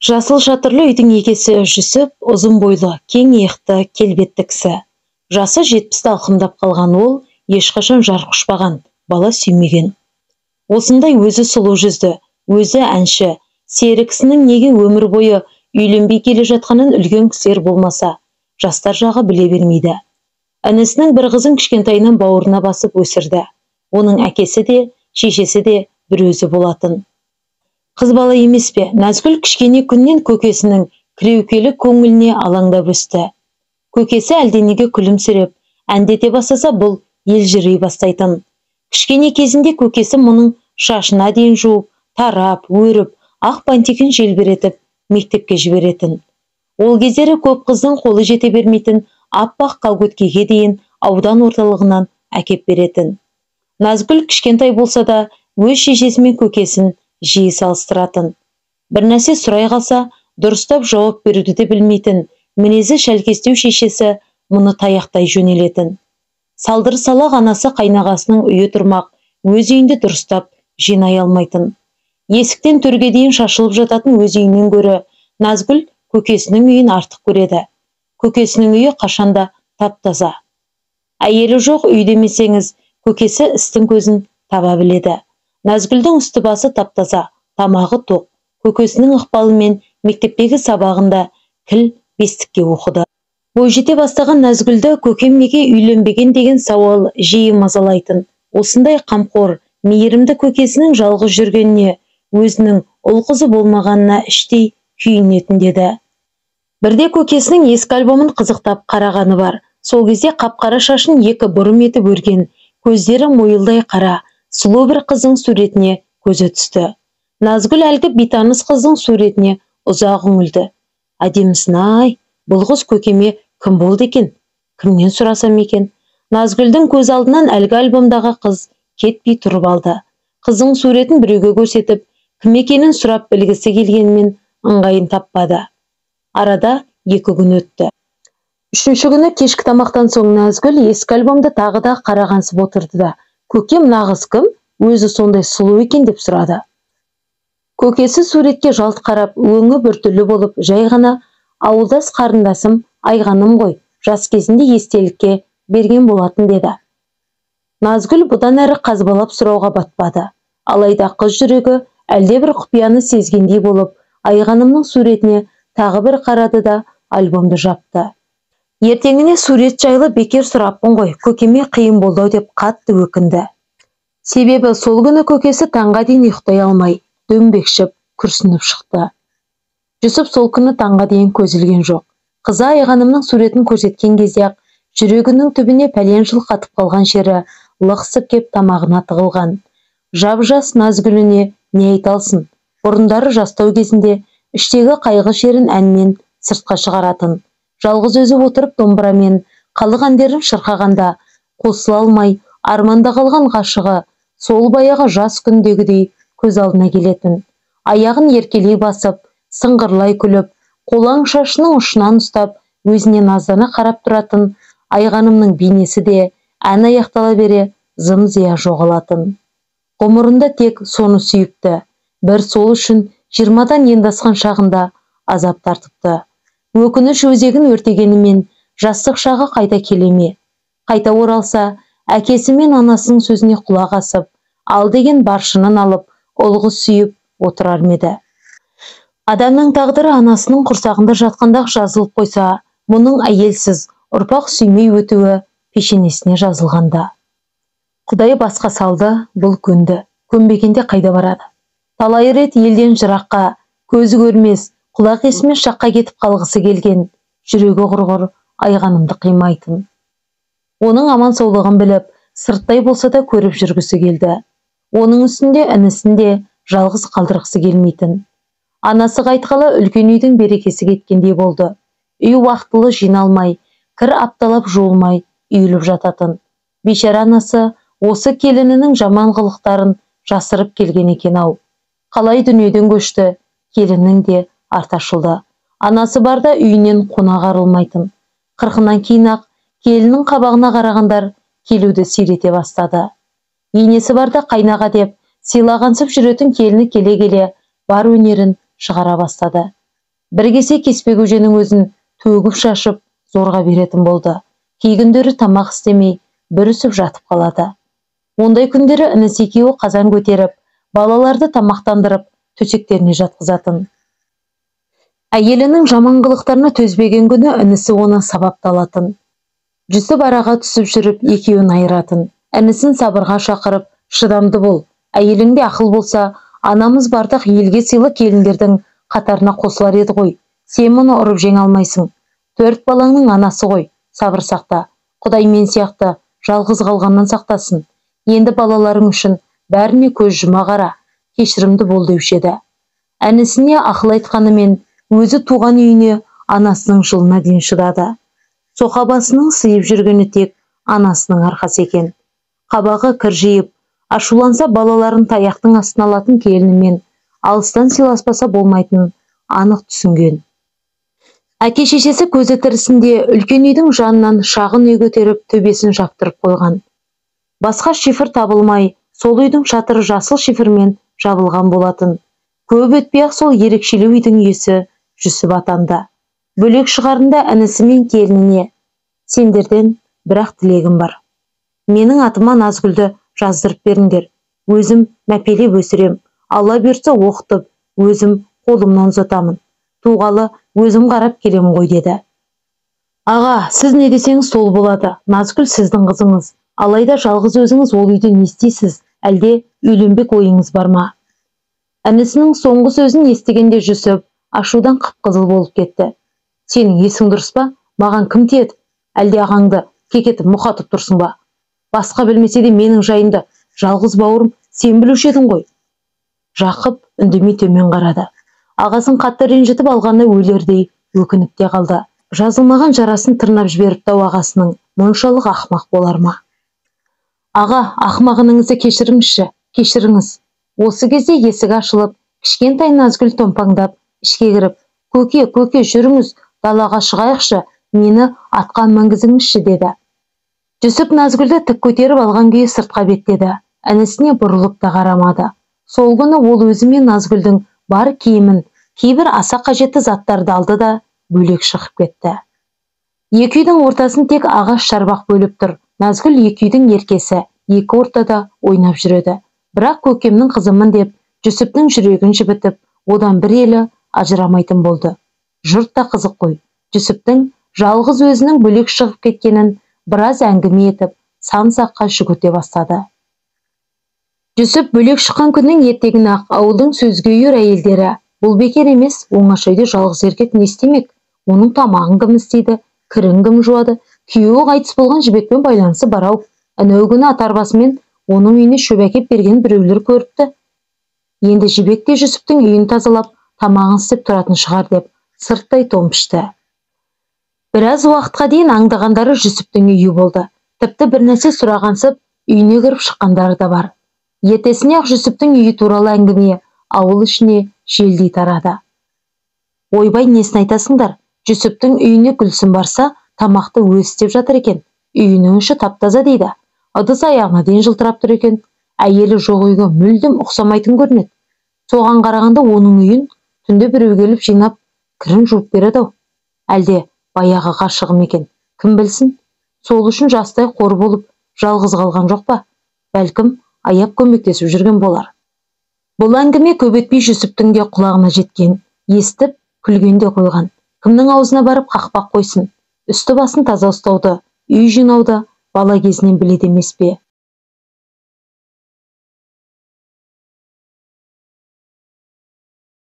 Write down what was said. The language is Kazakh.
Жасыл шатырлы үйдің егесі Жүсіп ұзын бойлы, кең иықты, келбетті кісі. Жасы 70-ті алқымдап қалған ол ешқашан жар құшпаған, бала сүймеген. Осындай өзі сұлу жүзді, өзі әнші, сері кісінің неге өмір бойы үйленбей келе жатқанын үлкен кісілер болмаса, жастар жағы біле бермейді. Інісінің бір қызын кішкентайынан бауырына басып өсірді. Оның әкесі де, шешесі де бір өзі болатын. Қыз бала емес пе, Назгүл кішкене күннен көкесінің кіреукелі көңіліне алаңдап өсті. Көкесі әлденеге күлімсіреп, әндете бастаса бұл елжірей бастайтын. Кішкене кезінде көкесі мұның шашына дейін жуып, тарап, өріп, ақ бантигін желбіретіп, мектепке жіберетін. Ол кездері көп қыздың қолы жете бермейтін аппақ қалгөткеге дейін аудан орталығынан әкеп беретін. Назгүл кішкентай болса да, өз шешесімен көкесін жиі салыстыратын. Бір нәрсе сұрай қалса, дұрыстап жауап беруді де білмейтін, мінезі шәлкестеу шешесі мұны таяқтай жөнелетін. Салдыр салақ анасы қайнағасының үйі тұрмақ, өз үйінде дұрыстап жинай алмайтын. Есіктен төрге дейін шашылып жататын өз үйінен гөрі Назгүл көкесінің үйін артық көреді. Көкесінің үйі қашанда тап-таза. Әйелі жоқ үй демесеңіз, көкесі істің көзін таба біледі. Назгүлдің үсті басы тап-таза, тамағы тоқ. Көкесінің ықпалымен мектептегі сабағында кіл бестікке оқыды. Бойжете бастаған Назгүлді көкем неге үйленбеген деген сауал жиі мазалайтын. Осындай қамқор, мейірімді көкесінің жалғыз жүргеніне, өзінің ұл қызы болмағанына іштей күйінетін деді. Бірде көкесінің ескі альбомын қызықтап қарағаны бар. Сол кезде қап-қара шашын екі бұрым етіп өрген, көздері мойылдай қара, сұлу бір қыздың суретіне көзі түсті. Назгүл әлгі бейтаныс қыздың суретіне ұзақ үңілді. Әдемісін-ай, бұл қыз көкеме кім болды екен? Кімнен сұрасам екен? Назгүлдің көз алдынан әлгі альбомдағы қыз кетпей тұрып алды. Қыздың суретін біреуге көрсетіп, кім екенін сұрап білгісі келгенмен ыңғайын таппады. Арада 2 күн өтті. 3-ші күні кешкі тамақтан соң Назгүл ескі альбомды тағы да қарағансып отырды да, көкем нағыз кім? Өзі сондай сұлу екен деп сұрады. Көкесі суретке жалт қарап, өңі біртүрлі болып, жай ғана ауылдас қарындасым Айғаным ғой, жас кезінде естелікке берген болатын деді. Назгүл бұдан әрі қазбалап сұрауға батпады. Алайда қыз жүрегі әлде бір құпияны сезгендей болып, Айғанымның суретіне тағы бір қарады да альбомды жапты. Ертеңіне сурет жайлы бекер сұраппын ғой, көкеме қиын болды деп қатты өкінді. Себебі сол күні көкесі таңға дейін ұйықтай алмай, дөңбекшіп, күрсініп шықты. Жүсіп сол күні таңға дейін көз ілген жоқ. Қызы Айғанымның суретін көрсеткен кезде-ақ жүрегінің түбіне пәлен жыл қатып қалған шері лықсып кеп тамағына тығылған. Жап-жас Назгүліне не айталсын? Бұрындары жастау кезінде іштегі қайғы шерін әнмен сыртқа шығаратын. Жалғыз өзі отырып домбырамен халық әндерін шырқағанда қосыла алмай арманда қалған ғашығы сол баяғы жас күндегідей көз алдына келетін. Аяғын еркелей басып, сыңғырлай күліп, қолаң шашының ұшынан ұстап, өзіне наздана қарап тұратын Айғанымның бейнесі де ән аяқтала бере зым-зия жоғалатын. Ғұмырында тек соны сүйіпті. Бір сол үшін 20-дан енді асқан шағында азап тартыпты. Өкініш өзегін өртегенімен жастық шағы қайта келеме. Қайта оралса, әкесі мен анасының сөзіне құлақ асып, ал деген баршынын алып, олғы сүйіп отырар меді. Адамның тағдыры анасының құрсағында жатқанда жазылып қойса, мұның әйелсіз ұрпақ сүймей өтуі пешенесіне жазылғанда. Құдай басқа салды, бұл көнді, көнбегенде қайда барады? Талай рет елден жыраққа, көзі көрмес, құлақ естімес жаққа кетіп қалғысы келген, жүрегі құрғыр Айғанымды қимайтын. Оның аман саулығын біліп, сырттай болса да көріп жүргісі келді. Оның үстінде інісінде жалғыз қалдырғысы келмейтін. Анасы қайтқалы үлкен үйдің берекесі кеткендей болды. Үй уақытылы жиналмай, кір апталап жуылмай үйіліп жататын. Бейшара анасы осы келінінің жаман қылықтарын жасырып келген екен-ау. Қалай дүниеден көшті, келіннің де арташылды. Анасы барда үйінен қонақ арылмайтын. 40-нан кейін-ақ келіннің қабағына қарағандар келуді сирете бастады. Енесі барда қайнаға деп сыйлағансып жүретін келіні келе-келе бар өнерін шығара бастады. бір кесе кеспе көженің өзін төгіп шашып зорға беретін болды. Кей күндері тамақ істемей бүрісіп жатып қалады. Ондай күндері інісі екеуі қазан көтеріп, балаларды тамақтандырып, төсектеріне жатқызатын. Әйелінің жаман қылықтарына төзбеген күні інісі оны сабапталатын. Жүсіп араға түсіп жүріп, екеуін айыратын. Інісін сабырға шақырып, шыдамды бол. Әйеліңде ақыл болса, анамыз бардық елге сыйлы келіндердің қатарына қосылар еді ғой. Сен мұны ұрып жеңе алмайсың. 4 балаңның анасы ғой. Сабыр сақта. Құдай мен сияқты жалғыз қалғаннан сақтасын. Енді балаларың үшін бәріне көз жұма қара. Кешірімді бол деуші еді. Інісіне ақыл айтқанымен өзі туған үйіне анасының жылына дейін шыдады. Соқабасының сыйып жүргені тек анасының арқасы екен. Қабағы кіржиіп, ашуланса балаларын таяқтың астына алатын келінімен алыстан сыйласпаса болмайтынын анық түсінген. Әке-шешесі көзі тірісінде үлкен үйдің жанынан шағын үй көтеріп төбесін жаптырып қойған. Басқа шифр табылмай, сол үйдің шатыры жасыл шифрмен жабылған болатын. Көп өтпей-ақ сол ерекшелеу үйдің иесі Жүсіп атанды. Бөлек шығарында інісі мен келініне: сендерден бірақ тілегім бар. Менің атыма Назгүлді жаздырып беріңдер. Өзім мәпелеп өсірем. Алла берсе оқытып, өзім қолымнан ұзатамын. Туғалы өзім қарап келем ғой деді. Аға, сіз не десеңіз сол болады. Назгүл сіздің қызыңыз. Алайда жалғыз өзіңіз ол үйде не істейсіз? Әлде үйленбек ойыңыз бар ма? Інісінің соңғы сөзін естігенде Жүсіп ашудан қып-қызыл болып кетті. Сенің есің дұрыс па? Маған кім тиеді? Әлде ағаңды кекетіп мұқатып тұрсың ба? Басқа білмесе де менің жайымды жалғыз бауырым сен білуші едің ғой. Жақып үндемей төмен қарады. Ағасын қатты ренжітіп алғанда өлердей өкініп те қалды. Жазылмаған жарасын тырнап жіберіпті ағасының. Мұншалық ақымақ болар ма? Аға, ақымағыныңызды кешіріңізші, кешіріңіз. Осы кезде есік ашылып, кішкентай Назгүл томпаңдап ішке кіріп: көке, жүріңіз, далаға шығайықшы, мені атқа мінгізіңізші деді. Жүсіп Назгүлді тік көтеріп алған күйі сыртқа беттеді. Інісіне бұрылып та қарамады. Сол күні ол өзі мен Назгүлдің бар киімін, кейбір аса қажетті заттарды алды да бөлек шығып кетті. Екі үйдің ортасын тек ағаш шарбақ бөліп тұр. Назгүл екі үйдің еркесі, екі ортада ойнап жүреді. Бірақ көкемнің қызымын деп Жүсіптің жүрегін жібітіп, одан бір елі ажырамайтын болды. Жұрт та қызық қой. Жүсіптің жалғыз өзінің бөлек шығып кеткенін біраз әңгіме етіп, сан-саққа жүгірте бастады. Жүсіп бөлек шыққан күннің ертеңін-ақ ауылдың сөзге үйір әйелдері: бұл бекер емес, оңаша үйде жалғыз еркек не істемек? Оның тамағын кім істейді, кірін кім жуады? Күйеуі қайтыс болған жібекпен байланысы бар ау. Анау күні атарбасымен оның үйіне шөп әкеп берген біреулер көріпті. Енді жібек те Жүсіптің үйін тазалап, тамағын істеп тұратын шығар деп сырттай томпышты. Біраз уақытқа дейін аңдағандары Жүсіптің үйі болды. Тіпті бір нәрсе сұрағансып, үйіне кіріп шыққандары да бар. Ертесіне ақ Жүсіптің үйі туралы әңгіме ауыл ішіне желдей тарады. Ойбай, несін айтасыңдар? Жүсіптің үйіне Гүлсім барса, тамақты өзі істеп жатыр екен. Үйінің іші тап-таза дейді. Ыдыс аяғына дейін жылтырап тұр екен. Әйелі жоқ үйге мүлдем ұқсамайтын көрінеді. Соған қарағанда оның үйін түнде біреу келіп жинап, кірін жуып береді-ау. Әлде баяғы ғашығым екен, кім білсін? Сол үшін жастай қор болып жалғыз қалған жоқ па? Бәлкім аяп көмектесіп жүрген болар. Бұл әңгіме көп өтпей Жүсіптің де құлағына жеткен. Естіп, күлген де қойған. Кімнің аузына барып қақпақ қойсын? Үсті басын таза ұстауды, үй жинауды бала кезінен біледі емес пе?